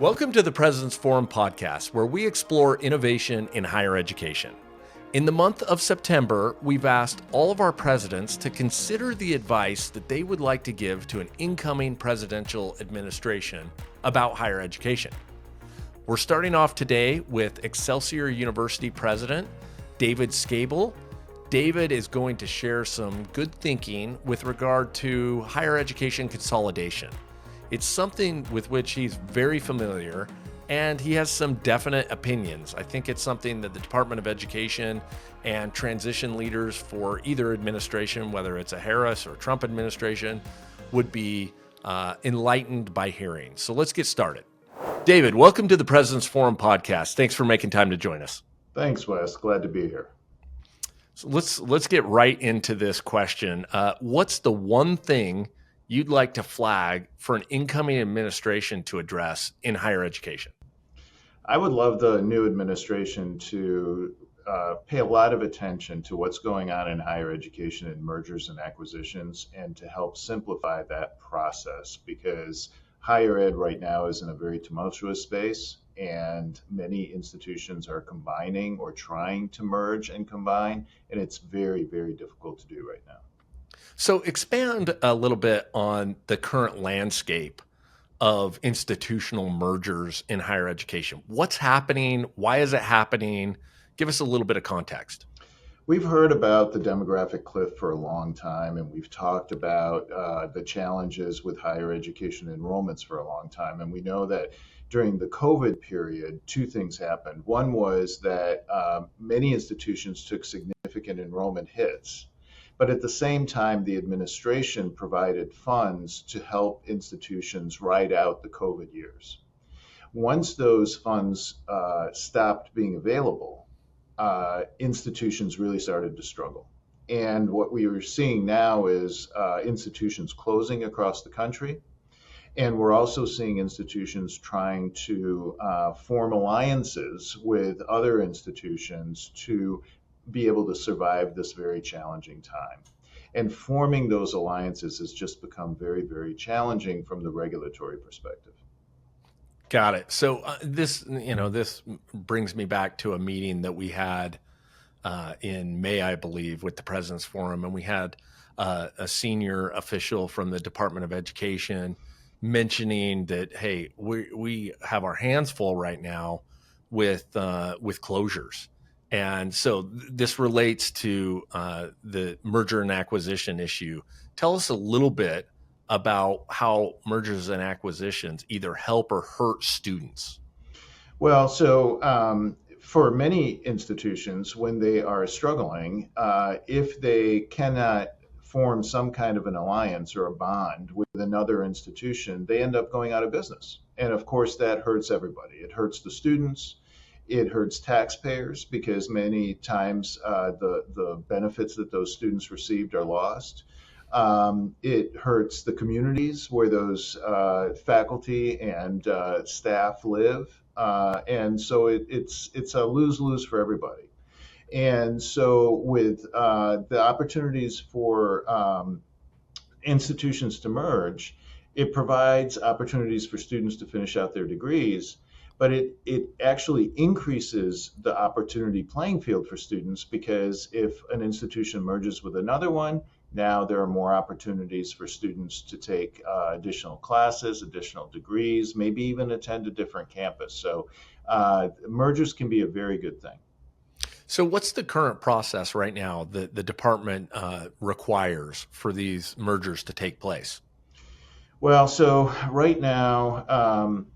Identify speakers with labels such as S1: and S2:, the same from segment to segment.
S1: Welcome to the President's Forum podcast, where we explore innovation in higher education. In the month of September, we've asked all of our presidents to consider the advice that they would like to give to an incoming presidential administration about higher education. We're starting off today with Excelsior University President David Schejbal. David is going to share some good thinking with regard to higher education consolidation. It's something with which he's very familiar, and he has some definite opinions. I think it's something that the Department of Education and transition leaders for either administration, whether it's a Harris or Trump administration, would be enlightened by hearing. So let's get started. David, welcome to the President's Forum podcast. Thanks for making time to join us.
S2: Thanks, Wes. Glad to be here.
S1: So let's get right into this question. What's the one thing you'd like to flag for an incoming administration to address in higher education?
S2: I would love the new administration to pay a lot of attention to what's going on in higher education and mergers and acquisitions, and to help simplify that process, because higher ed right now is in a very tumultuous space, and many institutions are combining or trying to merge and combine, and it's very, very difficult to do right now.
S1: So expand a little bit on the current landscape of institutional mergers in higher education. What's happening? Why is it happening? Give us a little bit of context.
S2: We've heard about the demographic cliff for a long time, and we've talked about the challenges with higher education enrollments for a long time. And we know that during the COVID period, two things happened. One was that many institutions took significant enrollment hits. But at the same time, the administration provided funds to help institutions ride out the COVID years. Once those funds stopped being available, institutions really started to struggle. And what we are seeing now is institutions closing across the country. And we're also seeing institutions trying to form alliances with other institutions to be able to survive this very challenging time. And forming those alliances has just become very, very challenging from the regulatory perspective.
S1: Got it. So this brings me back to a meeting that we had in May, I believe, with the President's Forum, and we had a senior official from the Department of Education mentioning that, hey, we have our hands full right now with closures. And so this relates to the merger and acquisition issue. Tell us a little bit about how mergers and acquisitions either help or hurt students.
S2: Well, so for many institutions, when they are struggling, if they cannot form some kind of an alliance or a bond with another institution, they end up going out of business. And of course, that hurts everybody. It hurts the students. It hurts taxpayers, because many times the benefits that those students received are lost. It hurts the communities where those faculty and staff live. And so it's a lose-lose for everybody. And so with the opportunities for institutions to merge, it provides opportunities for students to finish out their degrees. But it actually increases the opportunity playing field for students, because if an institution merges with another one, now there are more opportunities for students to take additional classes, additional degrees, maybe even attend a different campus. So mergers can be a very good thing.
S1: So what's the current process right now that the department requires for these mergers to take place?
S2: Well, so right now,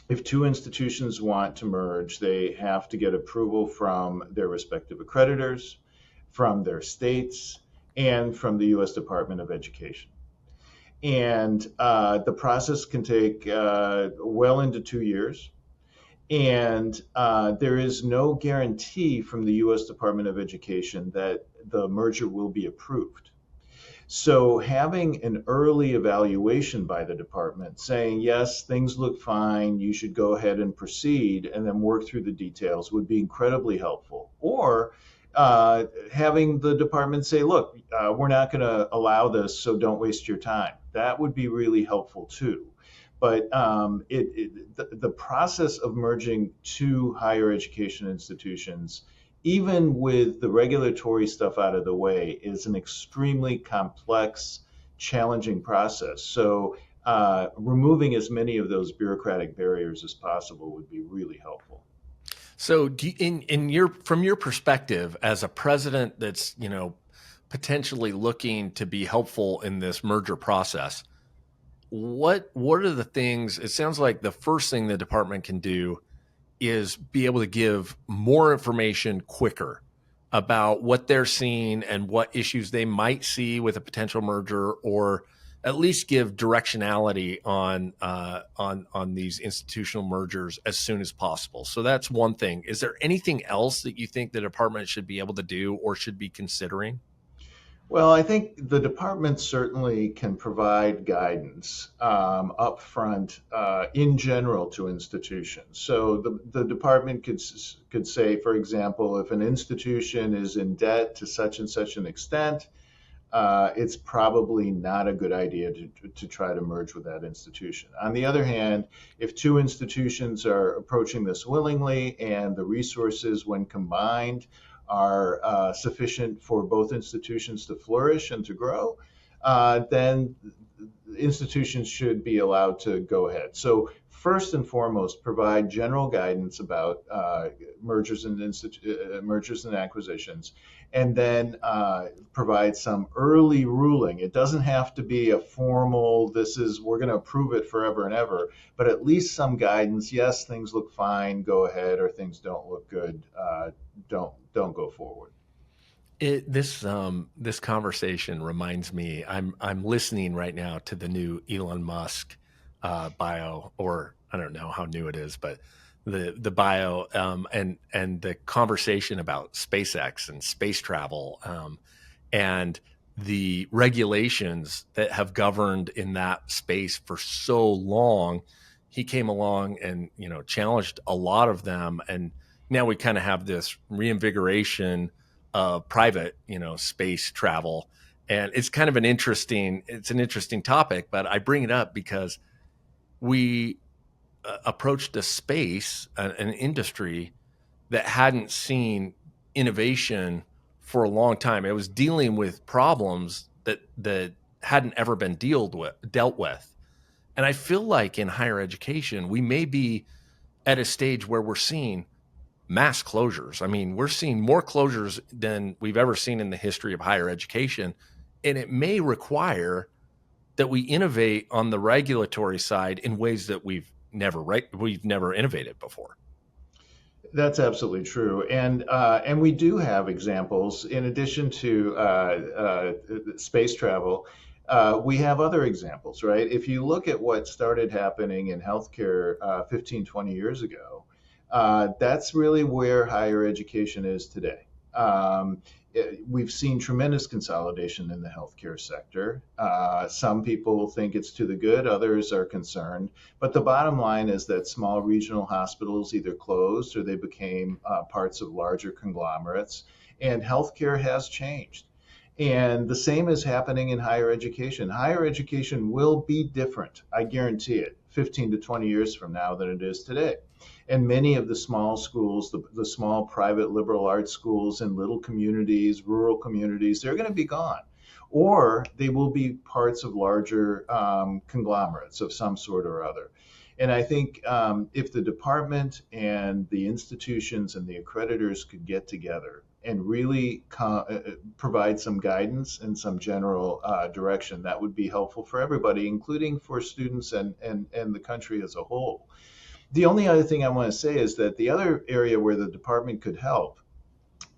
S2: if two institutions want to merge, they have to get approval from their respective accreditors, from their states, and from the U.S. Department of Education. And the process can take well into 2 years. And there is no guarantee from the U.S. Department of Education that the merger will be approved. So having an early evaluation by the department saying, yes, things look fine, you should go ahead and proceed, and then work through the details would be incredibly helpful. Or having the department say, look, we're not going to allow this, so don't waste your time. That would be really helpful too. But the process of merging two higher education institutions, even with the regulatory stuff out of the way, is an extremely complex, challenging process. So removing as many of those bureaucratic barriers as possible would be really helpful.
S1: So, in your from your perspective as a president that's potentially looking to be helpful in this merger process, what are the things? It sounds like the first thing the department can do is be able to give more information quicker about what they're seeing and what issues they might see with a potential merger, or at least give directionality on these institutional mergers as soon as possible. So that's one thing. Is there anything else that you think the department should be able to do or should be considering?
S2: Well, I think the department certainly can provide guidance upfront in general to institutions. So the department could say, for example, if an institution is in debt to such and such an extent, it's probably not a good idea to try to merge with that institution. On the other hand, if two institutions are approaching this willingly and the resources, when combined, are sufficient for both institutions to flourish and to grow, then institutions should be allowed to go ahead. So first and foremost, provide general guidance about mergers and acquisitions, and then provide some early ruling. It doesn't have to be a formal, this is, we're going to approve it forever and ever, but at least some guidance. Yes, things look fine, go ahead, or things don't look good, don't go forward.
S1: This conversation reminds me. I'm listening right now to the new Elon Musk bio, or I don't know how new it is, but the bio, and the conversation about SpaceX and space travel, and the regulations that have governed in that space for so long. He came along and challenged a lot of them, and now we kind of have this reinvigoration of private space travel. And it's kind of it's an interesting topic, but I bring it up because we approached a space, an industry that hadn't seen innovation for a long time. It was dealing with problems that hadn't ever been dealt with. And I feel like in higher education, we may be at a stage where we're seeing mass closures. I mean, we're seeing more closures than we've ever seen in the history of higher education. And it may require that we innovate on the regulatory side in ways that we've never innovated before.
S2: That's absolutely true, and we do have examples. In addition to space travel, we have other examples, right? If you look at what started happening in healthcare 15, 20 years ago, that's really where higher education is today. We've seen tremendous consolidation in the healthcare sector. Some people think it's to the good, others are concerned. But the bottom line is that small regional hospitals either closed or they became parts of larger conglomerates, and healthcare has changed. And the same is happening in higher education. Higher education will be different, I guarantee it, 15 to 20 years from now than it is today. And many of the small schools, the small private liberal arts schools in little communities, rural communities, they're going to be gone. Or they will be parts of larger conglomerates of some sort or other. And I think if the department and the institutions and the accreditors could get together and really provide some guidance and some general direction, that would be helpful for everybody, including for students and the country as a whole. The only other thing I want to say is that the other area where the department could help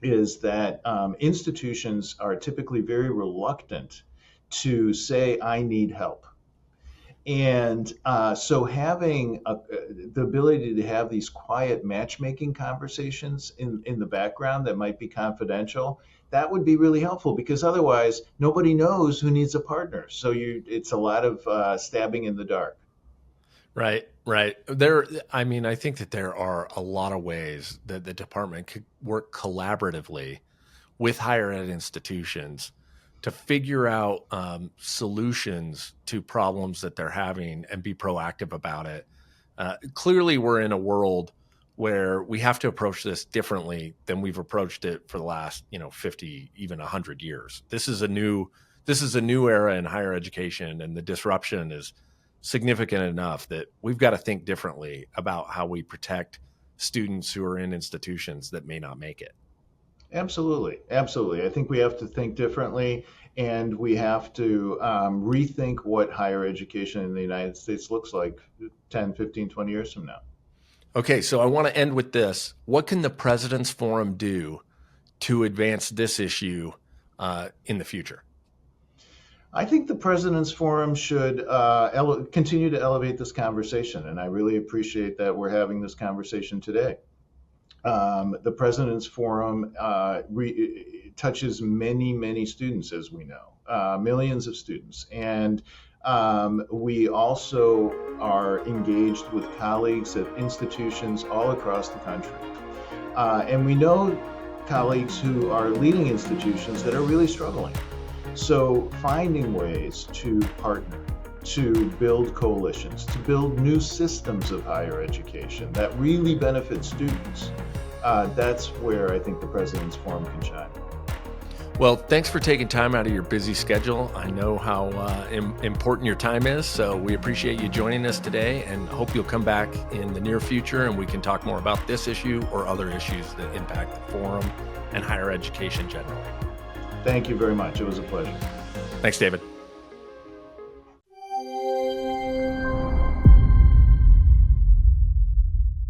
S2: is that institutions are typically very reluctant to say, I need help. And so having the ability to have these quiet matchmaking conversations in the background that might be confidential, that would be really helpful, because otherwise nobody knows who needs a partner. So it's a lot of stabbing in the dark.
S1: Right, right. I mean, I think that there are a lot of ways that the department could work collaboratively with higher ed institutions to figure out solutions to problems that they're having and be proactive about it. Clearly, we're in a world where we have to approach this differently than we've approached it for the last, 50, even 100 years. This is a new era in higher education, and the disruption is significant enough that we've got to think differently about how we protect students who are in institutions that may not make it.
S2: Absolutely. Absolutely. I think we have to think differently, and we have to rethink what higher education in the United States looks like 10, 15, 20 years from now.
S1: Okay, so I want to end with this. What can the President's Forum do to advance this issue in the future?
S2: I think the President's Forum should continue to elevate this conversation, and I really appreciate that we're having this conversation today. The President's Forum touches many, many students, as we know, millions of students. And we also are engaged with colleagues at institutions all across the country. And we know colleagues who are leading institutions that are really struggling. So finding ways to partner, to build coalitions, to build new systems of higher education that really benefit students, that's where I think the President's Forum can shine.
S1: Well, thanks for taking time out of your busy schedule. I know how important your time is, so we appreciate you joining us today and hope you'll come back in the near future and we can talk more about this issue or other issues that impact the forum and higher education generally.
S2: Thank you very much. It was a pleasure.
S1: Thanks, David.